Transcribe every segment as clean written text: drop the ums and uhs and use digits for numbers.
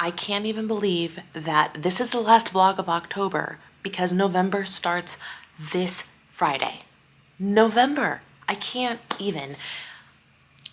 I can't even believe that this is the last vlog of October because November starts this Friday. November. I can't even.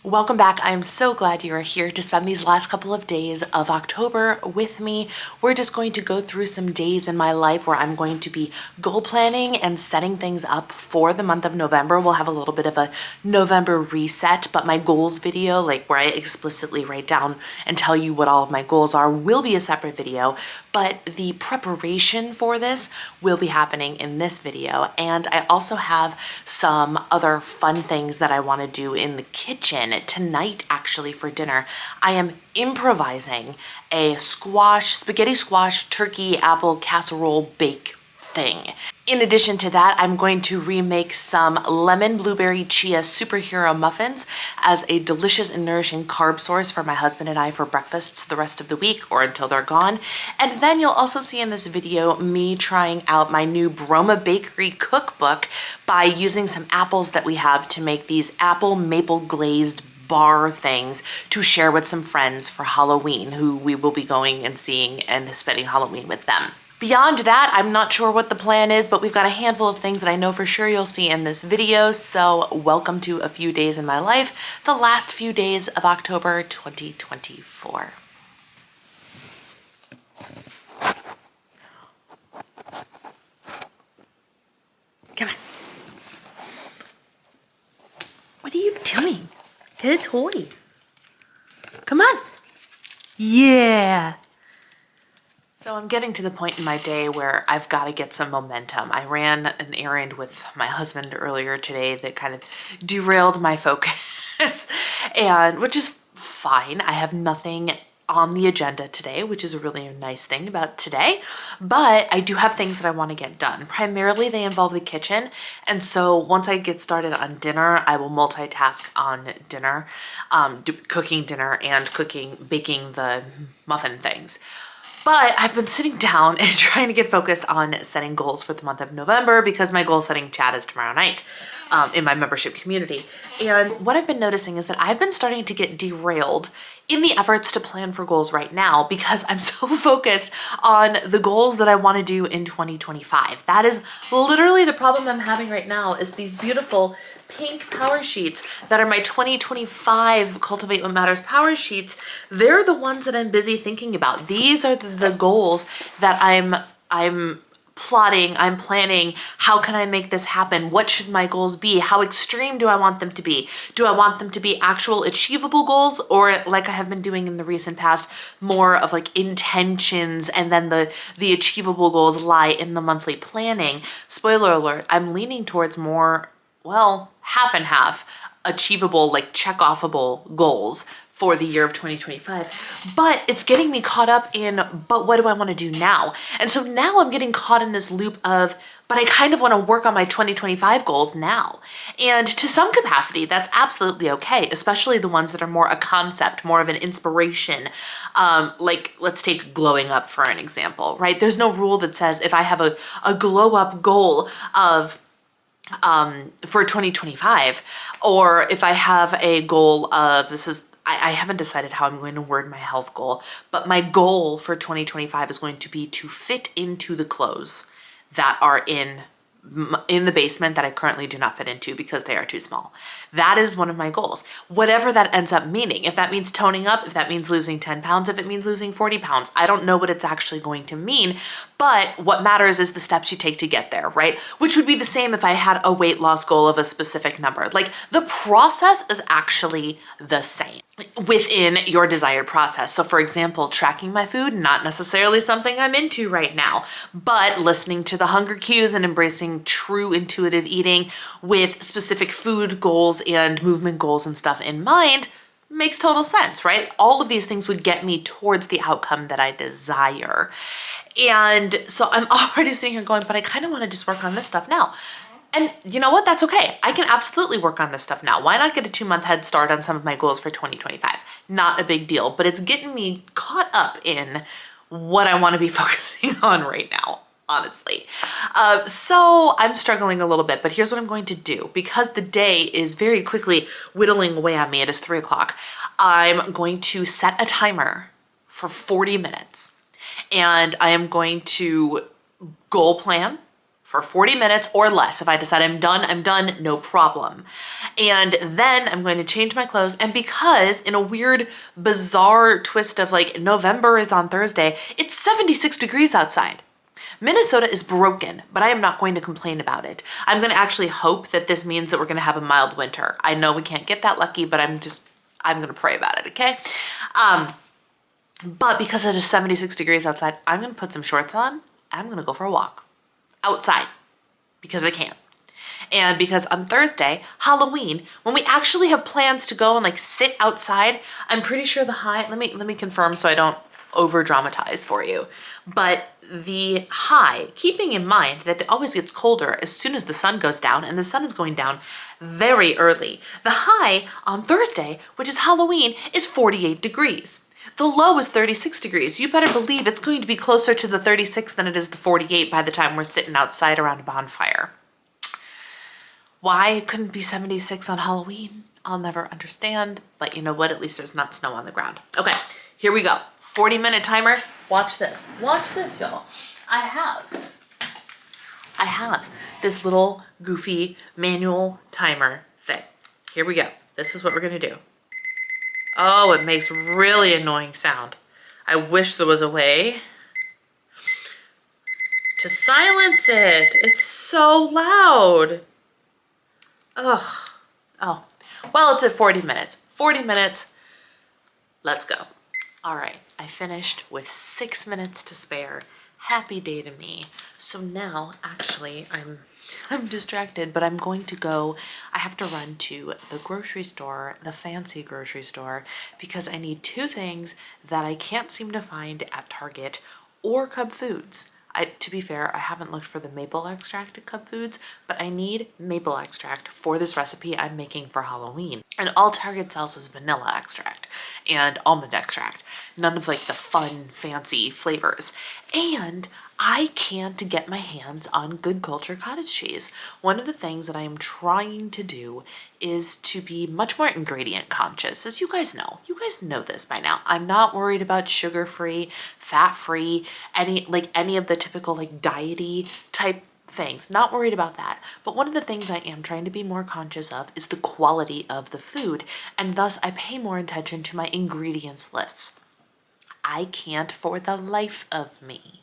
Welcome back. I'm so glad you are here to spend these last couple of days of October with me. We're just going to go through some days in my life where I'm going to be goal planning and setting things up for the month of November. We'll have a little bit of a November reset, but my goals video, like where I explicitly write down and tell you what all of my goals are, will be a separate video. But the preparation for this will be happening in this video. And I also have some other fun things that I want to do in the kitchen tonight, actually, for dinner. I am improvising a spaghetti squash, turkey, apple casserole bake thing. In addition to that, I'm going to remake some lemon blueberry chia superhero muffins as a delicious and nourishing carb source for my husband and I for breakfasts the rest of the week or until they're gone. And then you'll also see in this video me trying out my new Broma Bakery cookbook by using some apples that we have to make these apple maple glazed bar things to share with some friends for Halloween who we will be going and seeing and spending Halloween with them. Beyond that, I'm not sure what the plan is, but we've got a handful of things that I know for sure you'll see in this video. So welcome to a few days in my life, the last few days of October 2024. Come on. What are you doing? Get a toy. Come on. Yeah. So I'm getting to the point in my day where I've got to get some momentum. I ran an errand with my husband earlier today that kind of derailed my focus, and which is fine. I have nothing on the agenda today, which is a really nice thing about today, but I do have things that I want to get done. Primarily they involve the kitchen, and so once I get started on dinner, I will multitask on dinner, cooking dinner and baking the muffin things. But I've been sitting down and trying to get focused on setting goals for the month of November because my goal setting chat is tomorrow night in my membership community. And what I've been noticing is that I've been starting to get derailed in the efforts to plan for goals right now because I'm so focused on the goals that I want to do in 2025. That is literally the problem I'm having right now, is these beautiful pink power sheets that are my 2025 Cultivate What Matters power sheets. They're the ones that I'm busy thinking about. These are the goals that I'm plotting, I'm planning. How can I make this happen? What should my goals be? How extreme do I want them to be? Do I want them to be actual achievable goals, or, like I have been doing in the recent past, more of like intentions, and then the achievable goals lie in the monthly planning? Spoiler alert, I'm leaning towards more, well, half and half achievable, like check-offable goals for the year of 2025, but it's getting me caught up in, but what do I want to do now? And so now I'm getting caught in this loop of, but I kind of want to work on my 2025 goals now. And to some capacity, that's absolutely okay, especially the ones that are more a concept, more of an inspiration. Like, let's take glowing up for an example, right? There's no rule that says if I have a glow up goal of for 2025, or if I have a goal of, I haven't decided how I'm going to word my health goal, but my goal for 2025 is going to be to fit into the clothes that are in the basement that I currently do not fit into because they are too small. That is one of my goals. Whatever that ends up meaning, if that means toning up, if that means losing 10 pounds, if it means losing 40 pounds, I don't know what it's actually going to mean, but what matters is the steps you take to get there, right? Which would be the same if I had a weight loss goal of a specific number. Like, the process is actually the same within your desired process. So for example, tracking my food, not necessarily something I'm into right now, but listening to the hunger cues and embracing true intuitive eating with specific food goals and movement goals and stuff in mind makes total sense, right? All of these things would get me towards the outcome that I desire. And so I'm already sitting here going, but I kind of want to just work on this stuff now. And you know what? That's okay. I can absolutely work on this stuff now. Why not get a 2-month head start on some of my goals for 2025? Not a big deal, but it's getting me caught up in what I want to be focusing on right now, honestly. So I'm struggling a little bit, but here's what I'm going to do. Because the day is very quickly whittling away on me, it is 3 o'clock, I'm going to set a timer for 40 minutes. And I am going to goal plan for 40 minutes or less. If I decide I'm done, no problem. And then I'm going to change my clothes. And because in a weird, bizarre twist of like November is on Thursday, it's 76 degrees outside. Minnesota is broken, but I am not going to complain about it. I'm going to actually hope that this means that we're going to have a mild winter. I know we can't get that lucky, but I'm going to pray about it, okay? But because it is 76 degrees outside, I'm going to put some shorts on and I'm going to go for a walk outside because I can. And because on Thursday, Halloween, when we actually have plans to go and like sit outside, I'm pretty sure the high, let me confirm so I don't over dramatize for you. But the high, keeping in mind that it always gets colder as soon as the sun goes down, and the sun is going down very early. The high on Thursday, which is Halloween, is 48 degrees. The low is 36 degrees. You better believe it's going to be closer to the 36 than it is the 48 by the time we're sitting outside around a bonfire. Why it couldn't be 76 on Halloween, I'll never understand. But you know what? At least there's not snow on the ground. Okay, here we go. 40-minute timer. Watch this. Watch this, y'all. I have this little goofy manual timer thing. Here we go. This is what we're gonna do. Oh, it makes really annoying sound. I wish there was a way to silence it. It's so loud. Ugh. Oh, well, it's at 40 minutes. 40 minutes. Let's go. All right, I finished with 6 minutes to spare. Happy day to me. So now, actually, I'm distracted, but I'm going to go, I have to run to the grocery store, the fancy grocery store, because I need 2 things that I can't seem to find at Target or Cub Foods. To be fair, I haven't looked for the maple extract at Cub Foods, but I need maple extract for this recipe I'm making for Halloween. And all Target sells is vanilla extract and almond extract. None of like the fun, fancy flavors. And I can't get my hands on Good Culture cottage cheese. One of the things that I am trying to do is to be much more ingredient conscious. As you guys know this by now. I'm not worried about sugar-free, fat-free, any of the typical like diety type things. Not worried about that. But one of the things I am trying to be more conscious of is the quality of the food, and thus I pay more attention to my ingredients lists. I can't for the life of me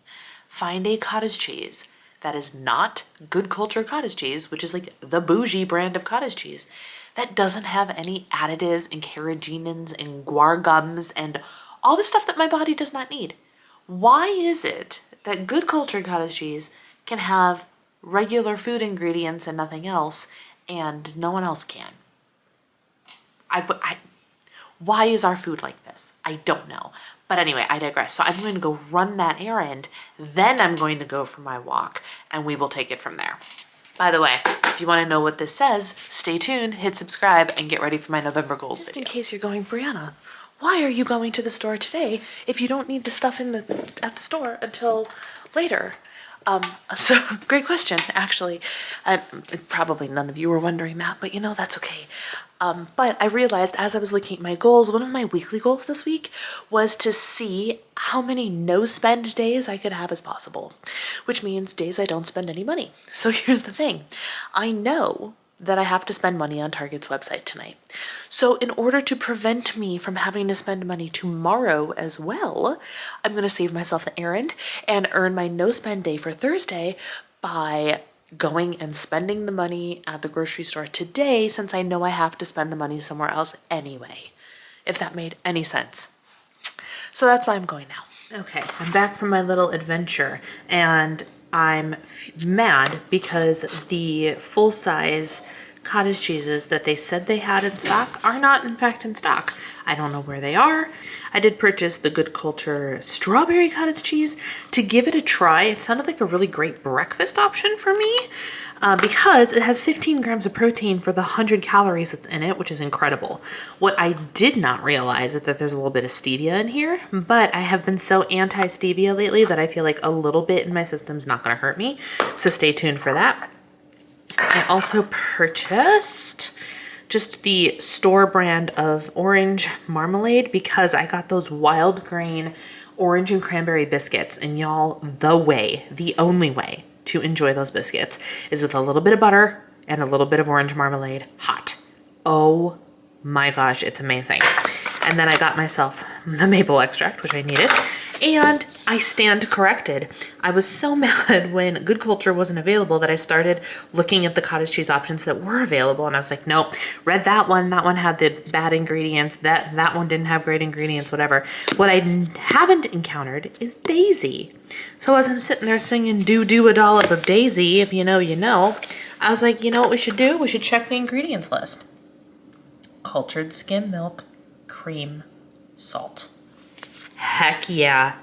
find a cottage cheese that is not Good Culture cottage cheese, which is like the bougie brand of cottage cheese, that doesn't have any additives and carrageenans and guar gums and all the stuff that my body does not need. Why is it that Good Culture cottage cheese can have regular food ingredients and nothing else, and no one else can? Why is our food like this? I don't know. But anyway, I digress. So I'm going to go run that errand. Then I'm going to go for my walk and we will take it from there. By the way, if you want to know what this says, stay tuned, hit subscribe, and get ready for my November goals video. Just in case you're going, Brianna, why are you going to the store today if you don't need the stuff at the store until later? So great question, actually. Probably none of you were wondering that, but you know, that's okay. But I realized as I was looking at my goals, one of my weekly goals this week was to see how many no spend days I could have as possible, which means days I don't spend any money. So here's the thing. I know that I have to spend money on Target's website tonight. So in order to prevent me from having to spend money tomorrow as well, I'm going to save myself the errand and earn my no spend day for Thursday by going and spending the money at the grocery store today, since I know I have to spend the money somewhere else anyway, if that made any sense. So that's why I'm going now. Okay, I'm back from my little adventure, and I'm mad because the full-size cottage cheeses that they said they had in stock are not in fact in stock. I don't know where they are. I did purchase the Good Culture strawberry cottage cheese to give it a try. It sounded like a really great breakfast option for me because it has 15 grams of protein for the 100 calories that's in it, which is incredible. What I did not realize is that there's a little bit of stevia in here, but I have been so anti-stevia lately that I feel like a little bit in my system is not going to hurt me. So stay tuned for that. I also purchased just the store brand of orange marmalade because I got those wild grain orange and cranberry biscuits. And y'all, the only way to enjoy those biscuits is with a little bit of butter and a little bit of orange marmalade hot. Oh my gosh, it's amazing. And then I got myself the maple extract, which I needed, and I stand corrected. I was so mad when Good Culture wasn't available that I started looking at the cottage cheese options that were available, and I was like, nope, read that one had the bad ingredients, that one didn't have great ingredients, whatever. What I haven't encountered is Daisy. So as I'm sitting there singing do a dollop of Daisy, if you know, you know, I was like, you know what we should do? We should check the ingredients list. Cultured skim milk, cream, salt. Heck yeah,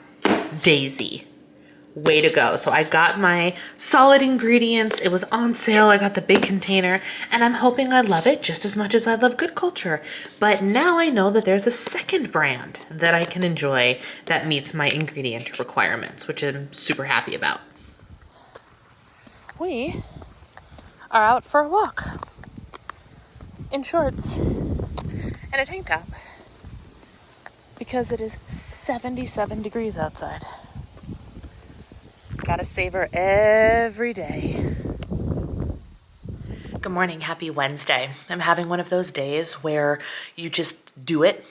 Daisy. Way to go. So I got my solid ingredients. It was on sale. I got the big container, and I'm hoping I love it just as much as I love Good Culture. But now I know that there's a second brand that I can enjoy that meets my ingredient requirements, which I'm super happy about. We are out for a walk in shorts and a tank top because it is 77 degrees outside. Gotta savor every day. Good morning, happy Wednesday. I'm having one of those days where you just do it.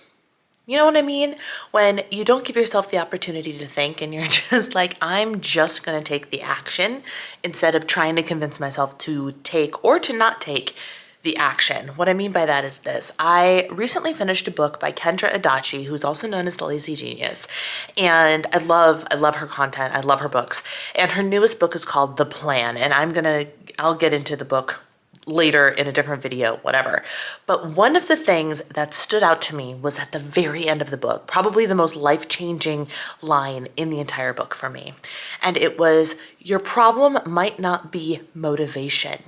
You know what I mean? When you don't give yourself the opportunity to think and you're just like, I'm just gonna take the action instead of trying to convince myself to take or to not take the action. What I mean by that is this. I recently finished a book by Kendra Adachi, who's also known as the Lazy Genius. And I love her content. I love her books. And her newest book is called The Plan. And I'll get into the book later in a different video, whatever. But one of the things that stood out to me was at the very end of the book, probably the most life-changing line in the entire book for me. And it was, your problem might not be motivation.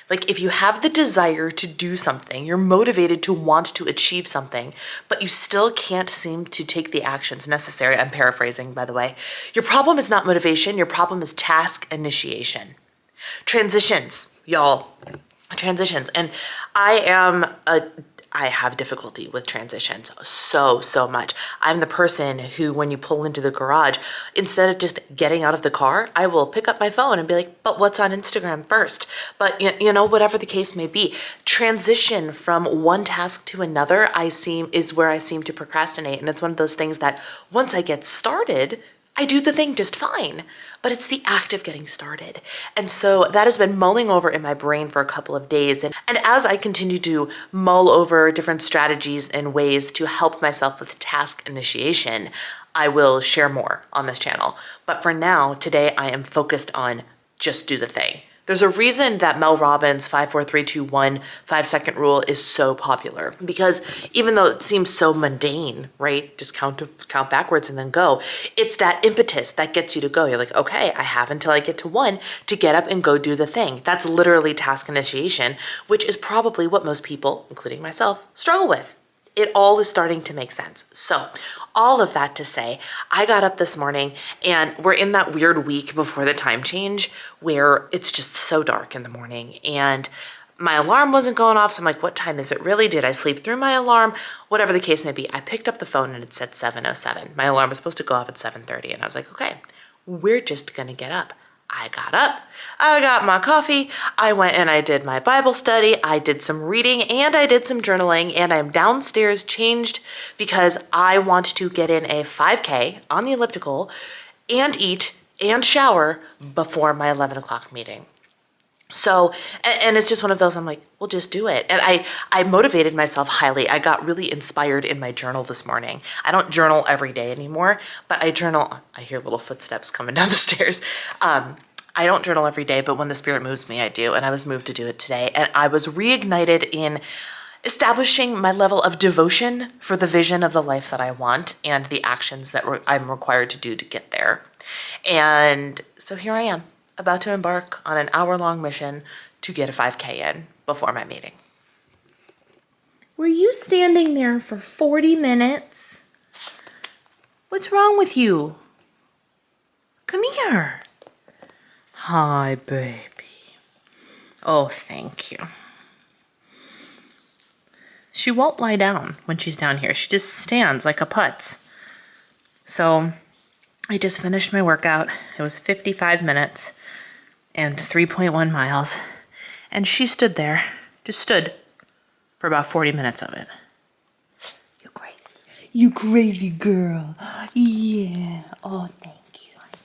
Like if you have the desire to do something, you're motivated to want to achieve something, but you still can't seem to take the actions necessary. I'm paraphrasing, by the way. Your problem is not motivation. Your problem is task initiation. Transitions, y'all. Transitions. And I have difficulty with transitions so much. I'm the person who, when you pull into the garage, instead of just getting out of the car, I will pick up my phone and be like, but what's on Instagram first? But you know, whatever the case may be, transition from one task to another is where I seem to procrastinate. And it's one of those things that once I get started, I do the thing just fine, but it's the act of getting started. And so that has been mulling over in my brain for a couple of days. And as I continue to mull over different strategies and ways to help myself with task initiation, I will share more on this channel. But for now, today I am focused on just do the thing. There's a reason that Mel Robbins' 5, 4, 3, 2, 1 5-second rule is so popular, because even though it seems so mundane, right? Just count backwards and then go. It's that impetus that gets you to go. You're like, okay, I have until I get to 1 to get up and go do the thing. That's literally task initiation, which is probably what most people, including myself, struggle with. It all is starting to make sense. So all of that to say, I got up this morning and we're in that weird week before the time change where it's just so dark in the morning and my alarm wasn't going off. So I'm like, what time is it really? Did I sleep through my alarm? Whatever the case may be. I picked up the phone and it said 7:07. My alarm was supposed to go off at 7:30 and I was like, okay, we're just gonna get up. I got up, I got my coffee, I went and I did my Bible study, I did some reading, and I did some journaling, and I'm downstairs changed because I want to get in a 5K on the elliptical and eat and shower before my 11 o'clock meeting. So, and it's just one of those, I'm like, well, just do it. And I motivated myself highly. I got really inspired in my journal this morning. I don't journal every day anymore, but I journal. I hear little footsteps coming down the stairs. I don't journal every day, but when the spirit moves me, I do. And I was moved to do it today. And I was reignited in establishing my level of devotion for the vision of the life that I want and the actions that I'm required to do to get there. And so here I am, about to embark on an hour-long mission to get a 5K in before my meeting. Were you standing there for 40 minutes? What's wrong with you? Come here. Hi, baby. Oh, thank you. she won't lie down when she's down here. She just stands like a putz. So I just finished my workout. It was 55 minutes and 3.1 miles. And she stood there, just stood for about 40 minutes of it. You crazy. You crazy girl. Yeah. Oh, thank you, honey.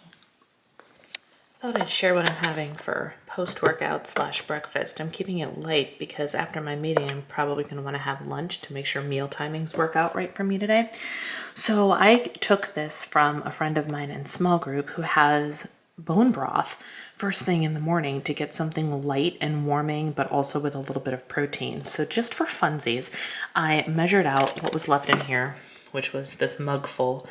Thought I'd share what I'm having for post-workout / breakfast. I'm keeping it light because after my meeting, I'm probably going to want to have lunch to make sure meal timings work out right for me today. So I took this from a friend of mine in small group who has bone broth first thing in the morning to get something light and warming, but also with a little bit of protein. So just for funsies, I measured out what was left in here, which was this mug full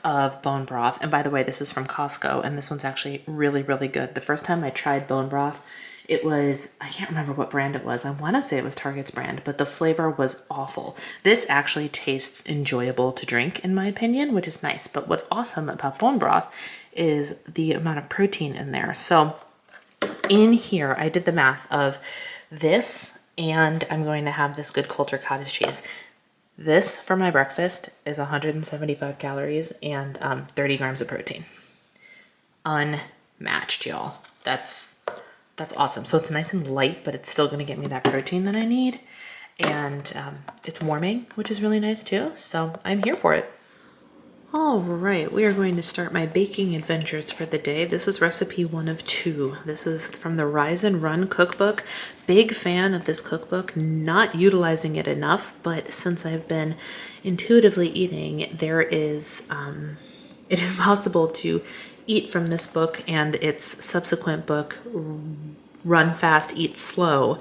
of bone broth. And by the way, this is from Costco, and this one's actually really, really good. The first time I tried bone broth, it was, I can't remember what brand it was. I want to say it was Target's brand, but the flavor was awful. This actually tastes enjoyable to drink, in my opinion, which is nice. But what's awesome about bone broth is the amount of protein in there. So in here, I did the math of this, and I'm going to have this good culture cottage cheese. This for my breakfast is 175 calories and 30 grams of protein. Unmatched, y'all. That's awesome. So it's nice and light, but it's still going to get me that protein that I need. And it's warming, which is really nice too. So I'm here for it. All right, we are going to start my baking adventures for the day. This is recipe 1 of 2. This is from the Rise and Run cookbook. Big fan of this cookbook, not utilizing it enough, but since I've been intuitively eating, there is, it is possible to eat from this book and its subsequent book, Run Fast, Eat Slow,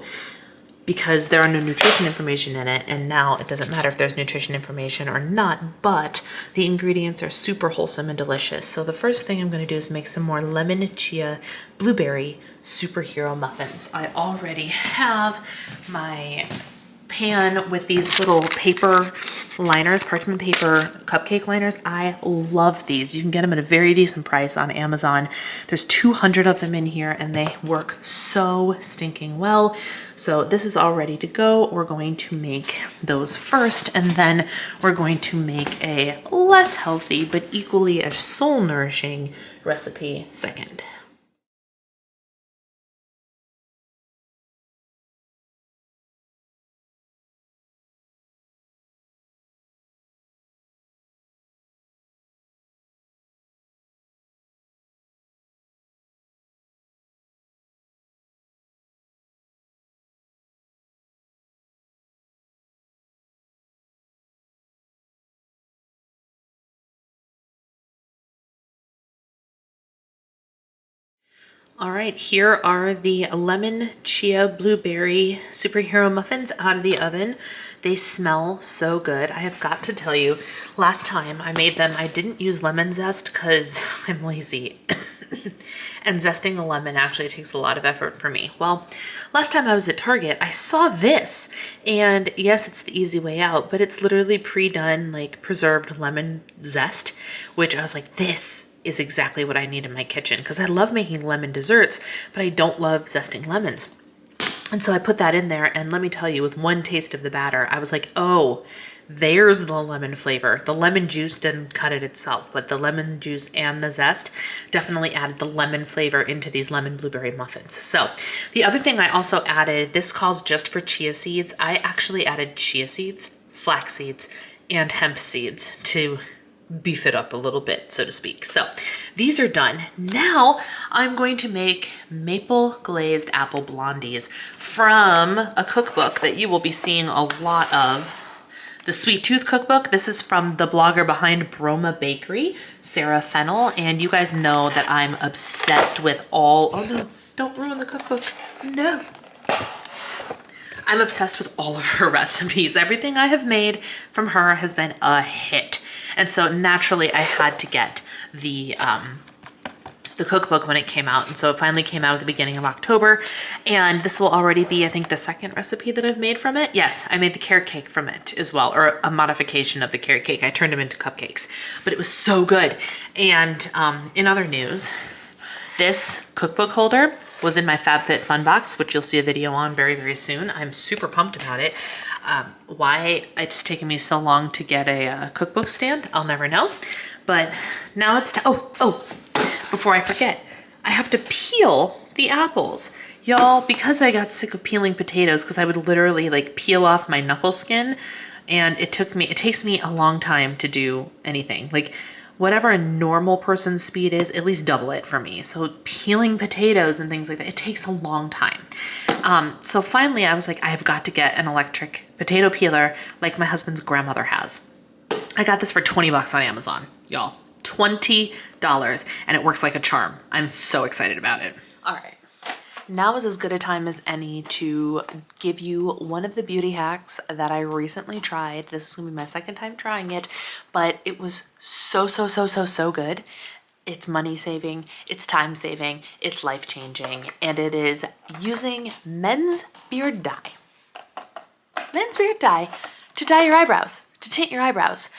because there are no nutrition information in it, and now it doesn't matter if there's nutrition information or not, but the ingredients are super wholesome and delicious. So the first thing I'm going to do is make some more lemon chia blueberry superhero muffins. I already have my pan with these little paper liners, parchment paper cupcake liners. I love these. You can get them at a very decent price on Amazon. There's 200 of them in here and they work so stinking well. So this is all ready to go. We're going to make those first, and then we're going to make a less healthy but equally as soul nourishing recipe second. All right, here are the lemon chia blueberry superhero muffins out of the oven. They smell so good. I have got to tell you, last time I made them, I didn't use lemon zest because I'm lazy. And zesting a lemon actually takes a lot of effort for me. Well, last time I was at Target, I saw this, and yes, it's the easy way out, but it's literally pre-done, like preserved lemon zest, which I was like, this is exactly what I need in my kitchen, because I love making lemon desserts, but I don't love zesting lemons. And so I put that in there, and let me tell you, with one taste of the batter, I was like, oh, there's the lemon flavor. The lemon juice didn't cut it itself, but the lemon juice and the zest definitely added the lemon flavor into these lemon blueberry muffins. So the other thing I also added, this calls just for chia seeds. I actually added chia seeds, flax seeds, and hemp seeds to beef it up a little bit, so to speak. So these are done. Now I'm going to make maple glazed apple blondies from a cookbook that you will be seeing a lot of. The Sweet Tooth cookbook. This is from the blogger behind Broma Bakery, Sarah Fennell, and you guys know that I'm obsessed with all, oh no, don't ruin the cookbook, no. I'm obsessed with all of her recipes. Everything I have made from her has been a hit. And so naturally I had to get the cookbook when it came out. And so it finally came out at the beginning of October. And this will already be, I think, the second recipe that I've made from it. Yes, I made the carrot cake from it as well, or a modification of the carrot cake. I turned them into cupcakes, but it was so good. And in other news, this cookbook holder was in my FabFitFun box, which you'll see a video on very, very soon. I'm super pumped about it. Why it's taken me so long to get a cookbook stand, I'll never know. But now it's before I forget, I have to peel the apples. Y'all, because I got sick of peeling potatoes, because I would literally like peel off my knuckle skin, and it takes me a long time to do anything. Like whatever a normal person's speed is, at least double it for me. So peeling potatoes and things like that, it takes a long time. So finally I was like, I have got to get an electric potato peeler like my husband's grandmother has. I got this for 20 bucks on Amazon, y'all. $20, and it works like a charm. I'm so excited about it. All right. Now is as good a time as any to give you one of the beauty hacks that I recently tried. This is gonna be my second time trying it, but it was so good. It's money saving, it's time saving, it's life changing, and it is using men's beard dye. Men's beard dye to dye your eyebrows, to tint your eyebrows.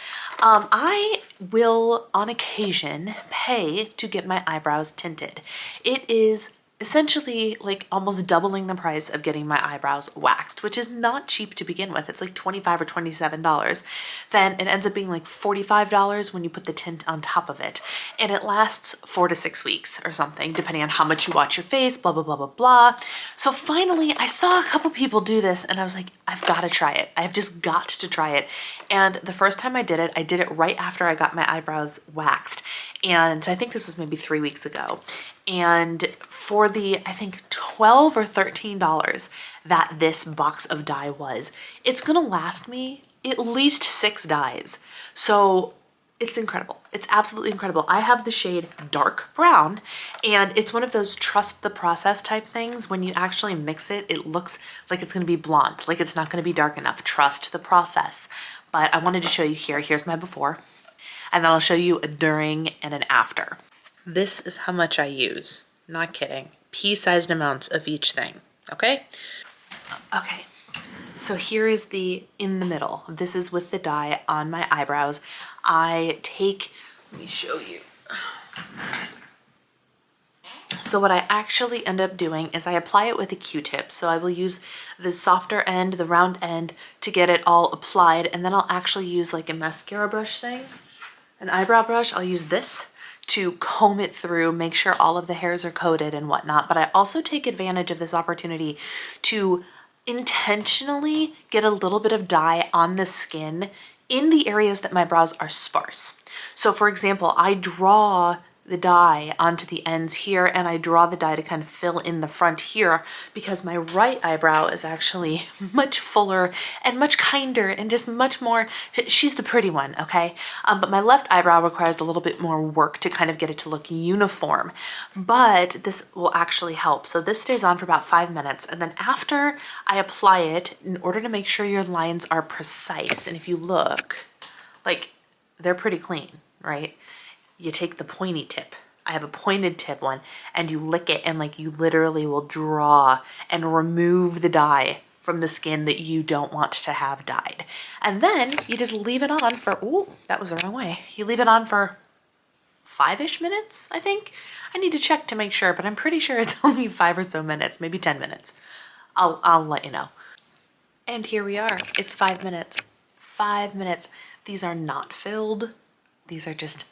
I will on occasion pay to get my eyebrows tinted. It is essentially like almost doubling the price of getting my eyebrows waxed, which is not cheap to begin with. It's like $25 or $27. Then it ends up being like $45 when you put the tint on top of it. And it lasts 4 to 6 weeks or something, depending on how much you watch your face, blah, blah, blah, blah, blah. So finally I saw a couple people do this and I was like, I've got to try it. I've just got to try it. And the first time I did it right after I got my eyebrows waxed. And I think this was maybe 3 weeks ago. And for the, I think $12 or $13 that this box of dye was, it's gonna last me at least 6 dyes. So it's incredible. It's absolutely incredible. I have the shade dark brown, and it's one of those trust the process type things. When you actually mix it, it looks like it's gonna be blonde, like it's not gonna be dark enough. Trust the process. But I wanted to show you here. Here's my before, and then I'll show you a during and an after. This is how much I use. Not kidding. Pea-sized amounts of each thing, okay? Okay, so here is the in the middle. This is with the dye on my eyebrows. Let me show you. So what I actually end up doing is I apply it with a Q-tip. So I will use the softer end, the round end, to get it all applied, and then I'll actually use like a mascara brush thing, an eyebrow brush. I'll use this to comb it through, make sure all of the hairs are coated and whatnot. But I also take advantage of this opportunity to intentionally get a little bit of dye on the skin in the areas that my brows are sparse. So for example, I draw the dye onto the ends here, and I draw the dye to kind of fill in the front here because my right eyebrow is actually much fuller and much kinder and just much more, she's the pretty one, okay? But my left eyebrow requires a little bit more work to kind of get it to look uniform, but this will actually help. So this stays on for about 5 minutes, and then after I apply it, in order to make sure your lines are precise, and if you look, like they're pretty clean, right? You take the pointy tip. I have a pointed tip one, and you lick it, and like you literally will draw and remove the dye from the skin that you don't want to have dyed. And then you just leave it on for, ooh, that was the wrong way. You leave it on for 5-ish minutes, I think. I need to check to make sure, but I'm pretty sure it's only 5 or so minutes, maybe 10 minutes. I'll let you know. And here we are. It's 5 minutes. 5 minutes. These are not filled. These are just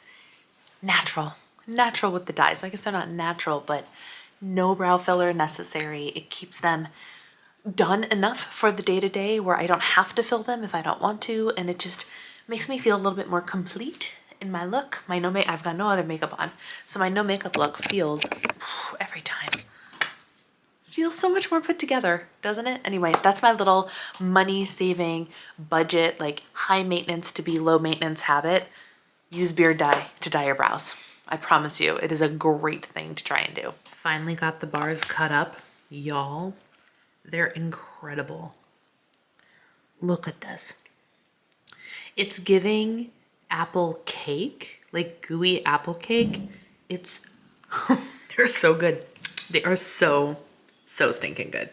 natural with the dyes. I guess they're not natural, but no brow filler necessary. It keeps them done enough for the day-to-day where I don't have to fill them if I don't want to, and it just makes me feel a little bit more complete in my look. I've got no other makeup on, so my no makeup look feels, every time, feels so much more put together, doesn't it? Anyway, that's my little money-saving budget, like high maintenance to be low maintenance habit. Use beard dye to dye your brows. I promise you, it is a great thing to try and do. Finally got the bars cut up. Y'all, they're incredible. Look at this. It's giving apple cake, like gooey apple cake. It's, they're so good. They are so stinking good.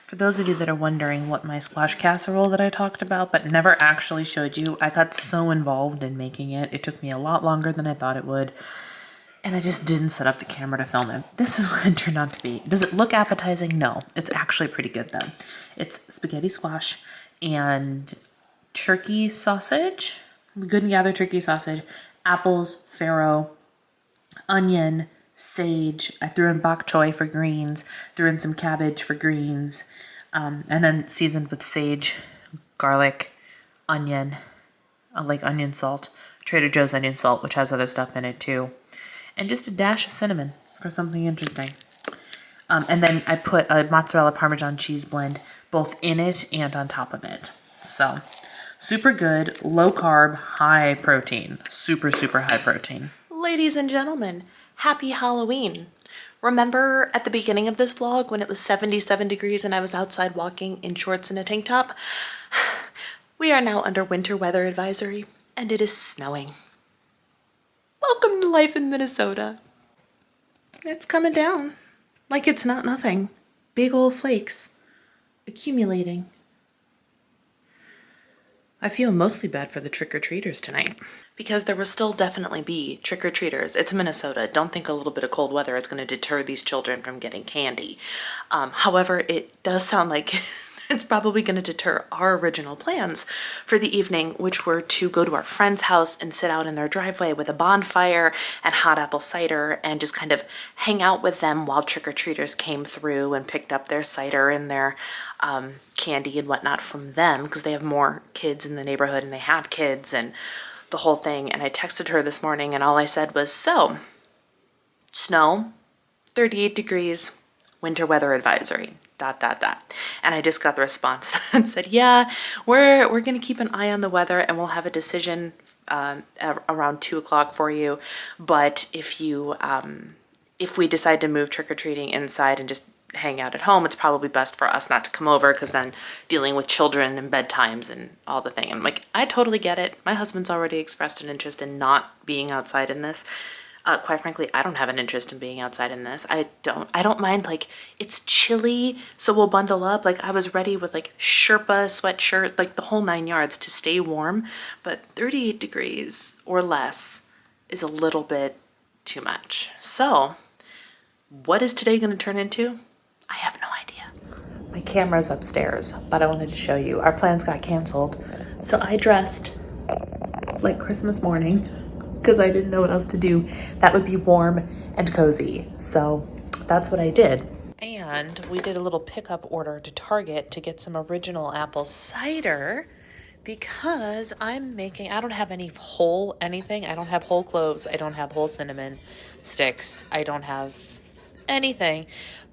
For those of you that are wondering what my squash casserole that I talked about but never actually showed you, I got so involved in making it. It took me a lot longer than I thought it would, and I just didn't set up the camera to film it. This is what it turned out to be. Does it look appetizing? No. It's actually pretty good though. It's spaghetti squash and turkey sausage, Good and Gather turkey sausage, apples, farro, onion, sage. I threw in bok choy for greens, threw in some cabbage for greens, and then seasoned with sage, garlic, onion, like onion salt, Trader Joe's onion salt, which has other stuff in it too, and just a dash of cinnamon for something interesting. And then I put a mozzarella Parmesan cheese blend both in it and on top of it. So super good, low carb, high protein, super, super high protein. Ladies and gentlemen, happy Halloween. Remember at the beginning of this vlog when it was 77 degrees and I was outside walking in shorts and a tank top? We are now under winter weather advisory and it is snowing. Welcome to life in Minnesota. It's coming down like it's not nothing. Big old flakes accumulating. I feel mostly bad for the trick-or-treaters tonight. Because there will still definitely be trick-or-treaters. It's Minnesota. Don't think a little bit of cold weather is going to deter these children from getting candy. However, it does sound like it's probably going to deter our original plans for the evening, which were to go to our friend's house and sit out in their driveway with a bonfire and hot apple cider and just kind of hang out with them while trick-or-treaters came through and picked up their cider and their candy and whatnot from them, because they have more kids in the neighborhood and they have kids and the whole thing. And I texted her this morning and all I said was, so, snow, 38 degrees, winter weather advisory, ... And I just got the response that said, yeah, we're going to keep an eye on the weather and we'll have a decision around 2 o'clock for you. But if we decide to move trick-or-treating inside and just hang out at home, it's probably best for us not to come over, because then dealing with children and bedtimes and all the thing. I'm like, I totally get it. My husband's already expressed an interest in not being outside in this. Quite frankly, I don't have an interest in being outside in this. I don't mind, like, it's chilly, so we'll bundle up. Like, I was ready with like Sherpa sweatshirt, like the whole 9 yards to stay warm, but 38 degrees or less is a little bit too much. So what is today going to turn into? I have no idea. My camera's upstairs, but I wanted to show you. Our plans got canceled, so I dressed like Christmas morning because I didn't know what else to do that would be warm and cozy. So that's what I did. And we did a little pickup order to Target to get some original apple cider because I don't have any whole anything. I don't have whole cloves. I don't have whole cinnamon sticks. I don't have anything.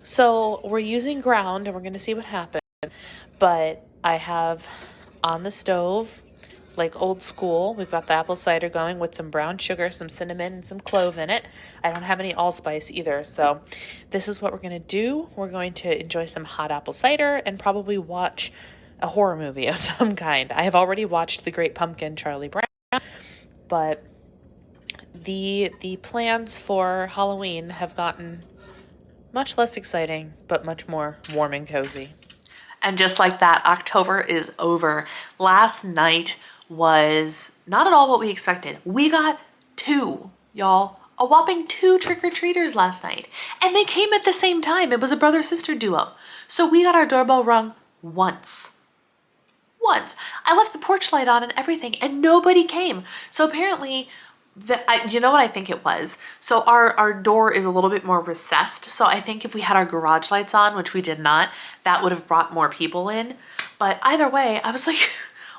So we're using ground and we're going to see what happens. But I have on the stove, like old school, we've got the apple cider going with some brown sugar, some cinnamon, and some clove in it. I don't have any allspice either. So this is what we're going to do. We're going to enjoy some hot apple cider and probably watch a horror movie of some kind. I have already watched The Great Pumpkin, Charlie Brown, but the plans for Halloween have gotten much less exciting, but much more warm and cozy. And just like that, October is over. Last night was not at all what we expected. We got 2, y'all. A whopping 2 trick-or-treaters last night. And they came at the same time. It was a brother-sister duo. So we got our doorbell rung once. I left the porch light on and everything, and nobody came. So apparently, you know what I think it was? So our door is a little bit more recessed. So I think if we had our garage lights on, which we did not, that would have brought more people in. But either way, I was like,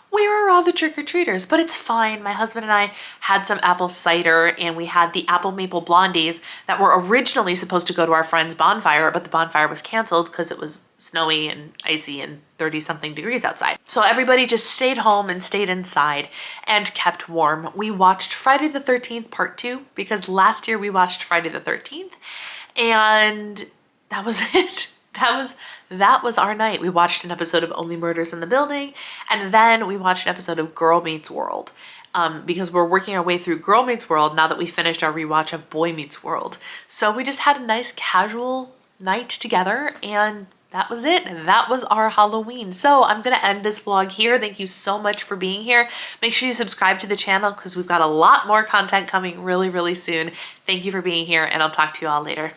where are all the trick-or-treaters? But it's fine. My husband and I had some apple cider and we had the apple maple blondies that were originally supposed to go to our friend's bonfire, but the bonfire was canceled because it was snowy and icy and 30-something degrees outside. So everybody just stayed home and stayed inside and kept warm. We watched Friday the 13th Part 2 because last year we watched Friday the 13th and that was it. That was our night. We watched an episode of Only Murders in the Building, and then we watched an episode of Girl Meets World because we're working our way through Girl Meets World now that we finished our rewatch of Boy Meets World. So we just had a nice casual night together, and that was it. That was our Halloween. So I'm going to end this vlog here. Thank you so much for being here. Make sure you subscribe to the channel because we've got a lot more content coming really, really soon. Thank you for being here, and I'll talk to you all later.